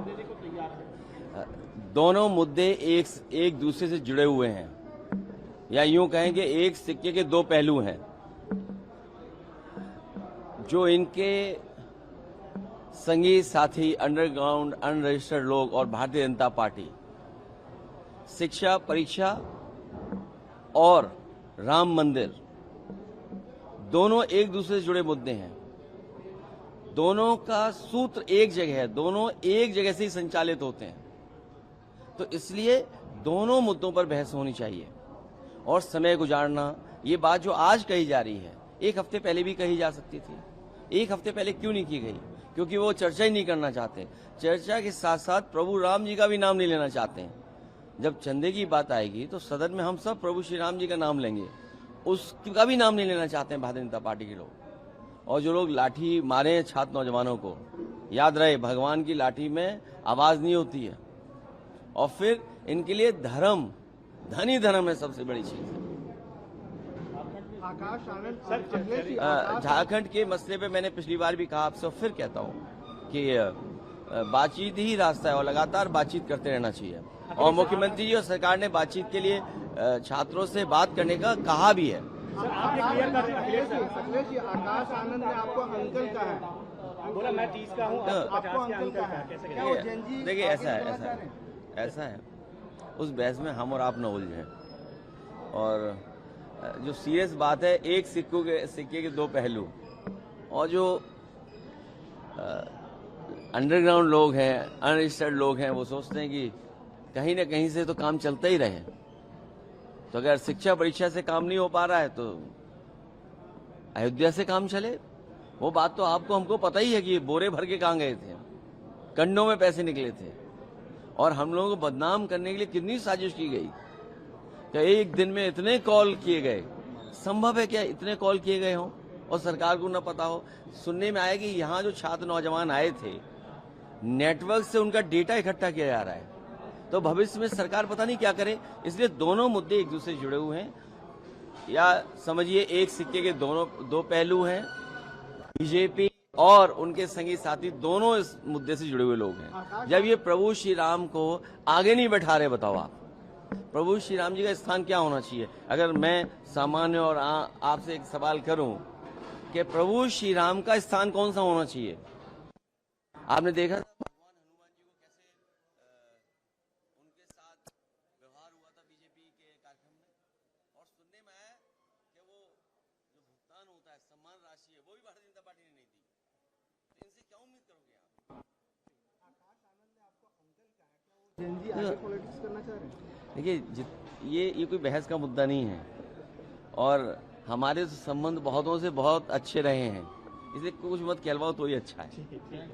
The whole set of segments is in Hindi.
देने को तैयार है। दोनों मुद्दे एक दूसरे से जुड़े हुए हैं, या यूं कहें कि एक सिक्के के दो पहलू हैं। जो इनके संगी साथी अंडरग्राउंड अनरजिस्टर्ड लोग और भारतीय जनता पार्टी शिक्षा परीक्षा और राम मंदिर दोनों एक दूसरे से जुड़े मुद्दे हैं। दोनों का सूत्र एक जगह है, दोनों एक जगह से ही संचालित होते हैं। तो इसलिए दोनों मुद्दों पर बहस होनी चाहिए और समय गुजारना, ये बात जो आज कही जा रही है एक हफ्ते पहले भी कही जा सकती थी। एक हफ्ते पहले क्यों नहीं की गई? क्योंकि वो चर्चा ही नहीं करना चाहते। चर्चा के साथ साथ प्रभु राम जी का भी नाम नहीं लेना चाहते हैं। जब चंदे की बात आएगी तो सदन में हम सब प्रभु श्री राम जी का नाम लेंगे, उसका भी नाम नहीं लेना चाहते हैं भारतीय जनता पार्टी के लोग। और जो लोग लाठी मारे हैं छात्र नौजवानों को, याद रहे भगवान की लाठी में आवाज नहीं होती है। और फिर इनके लिए धर्म, धन ही धर्म है, सबसे बड़ी चीज है। आकाश आनंद झारखंड के मसले पे मैंने पिछली बार भी कहा आपसे और फिर कहता हूँ कि बातचीत ही रास्ता है और लगातार बातचीत करते रहना चाहिए। और मुख्यमंत्री जी और सरकार ने बातचीत के लिए छात्रों से बात करने का कहा भी है। सर, आपने क्लियर कर अखिलेश जी, आकाश आनंद ने आपको अंकल कहा है, बोला मैं 30 का हूँ, 50 के अंकल का है, कैसे? देखिए ऐसा है उस बहस में हम और आप न उलझे। और जो सीरियस बात है, एक सिक्के के दो पहलू। और जो अंडरग्राउंड लोग हैं, अनरजिस्टर्ड लोग हैं, वो सोचते हैं कि कहीं ना कहीं से तो काम चलता ही रहे। तो अगर शिक्षा परीक्षा से काम नहीं हो पा रहा है तो अयोध्या से काम चले। वो बात तो आपको हमको पता ही है कि बोरे भर के कहाँ गए थे, कंडों में पैसे निकले थे। और हम लोगों को बदनाम करने के लिए कितनी साजिश की गई कि एक दिन में इतने कॉल किए गए। संभव है क्या इतने कॉल किए गए हों और सरकार को न पता हो? सुनने में आया कि यहाँ जो छात्र नौजवान आए थे, नेटवर्क से उनका डेटा इकट्ठा किया जा रहा है। तो भविष्य में सरकार पता नहीं क्या करे। इसलिए दोनों मुद्दे एक दूसरे से जुड़े हुए हैं, या समझिए एक सिक्के के दो पहलू हैं। बीजेपी और उनके संगी साथी दोनों इस मुद्दे से जुड़े हुए लोग हैं। जब ये प्रभु श्री राम को आगे नहीं बैठा रहे, बताओ आप प्रभु श्री राम जी का स्थान क्या होना चाहिए? अगर मैं सामान्य और आपसे एक सवाल करूं कि प्रभु श्री राम का स्थान कौन सा होना चाहिए? आपने देखा भगवान हनुमान जी को कैसे उनके साथ व्यवहार हुआ था बीजेपी के कार्यक्रम में। और सुनने में आया कि वो जो भुगतान होता है, सम्मान राशि है, वो भी भारतीय जनता पार्टी ने नहीं दी। तो इनसे क्या उम्मीद करोगे आप? आकाश आनंद ने आपको अंकल कहा है, क्या वो जेनजी आगे पॉलिटिक्स करना चाह रहे हैं? देखिए ये कोई बहस का मुद्दा नहीं है। और हमारे संबंध बहुतों से बहुत अच्छे रहे हैं, इसलिए कुछ मत कहलवाओ तो ही अच्छा है।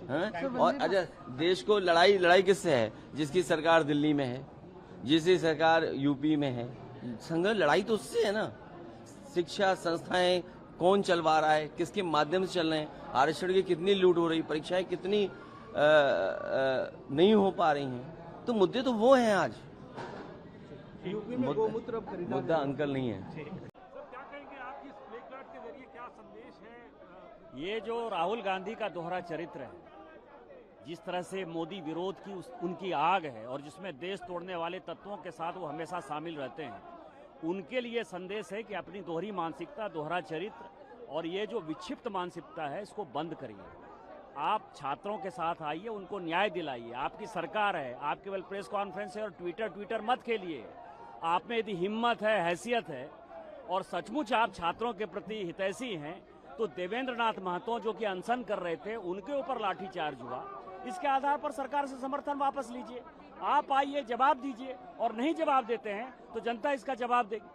हाँ? और अच्छा, देश को लड़ाई किससे है? जिसकी सरकार दिल्ली में है, जिसकी सरकार यूपी में है। संघर्ष लड़ाई तो उससे है ना। शिक्षा संस्थाएं कौन चलवा रहा है, किसके माध्यम से चल रहे हैं, आरक्षण की कितनी लूट हो रही, परीक्षाएं कितनी नहीं हो पा रही हैं। तो मुद्दे तो वो हैं आज। यूपी में गोमूत्र अब खरीदा मुद्दा अंकल नहीं है। सर, क्या कहेंगे आप इस प्ले कार्ड के जरिए, क्या संदेश है? ये जो राहुल गांधी का दोहरा चरित्र है, जिस तरह से मोदी विरोध की उनकी आग है और जिसमें देश तोड़ने वाले तत्वों के साथ वो हमेशा शामिल रहते हैं, उनके लिए संदेश है कि अपनी दोहरी मानसिकता, दोहरा चरित्र और ये जो विक्षिप्त मानसिकता है, इसको बंद करिए। आप छात्रों के साथ आइए, उनको न्याय दिलाइए। आपकी सरकार है, आप केवल प्रेस कॉन्फ्रेंस है और ट्विटर मत खेलिए। आप में यदि हिम्मत है, हैसियत है और सचमुच आप छात्रों के प्रति हितैषी हैं, तो देवेंद्र नाथ महतो जो कि अनशन कर रहे थे, उनके ऊपर लाठीचार्ज हुआ। इसके आधार पर सरकार से समर्थन वापस लीजिए। आप आइए, जवाब दीजिए, और नहीं जवाब देते हैं तो जनता इसका जवाब देगी।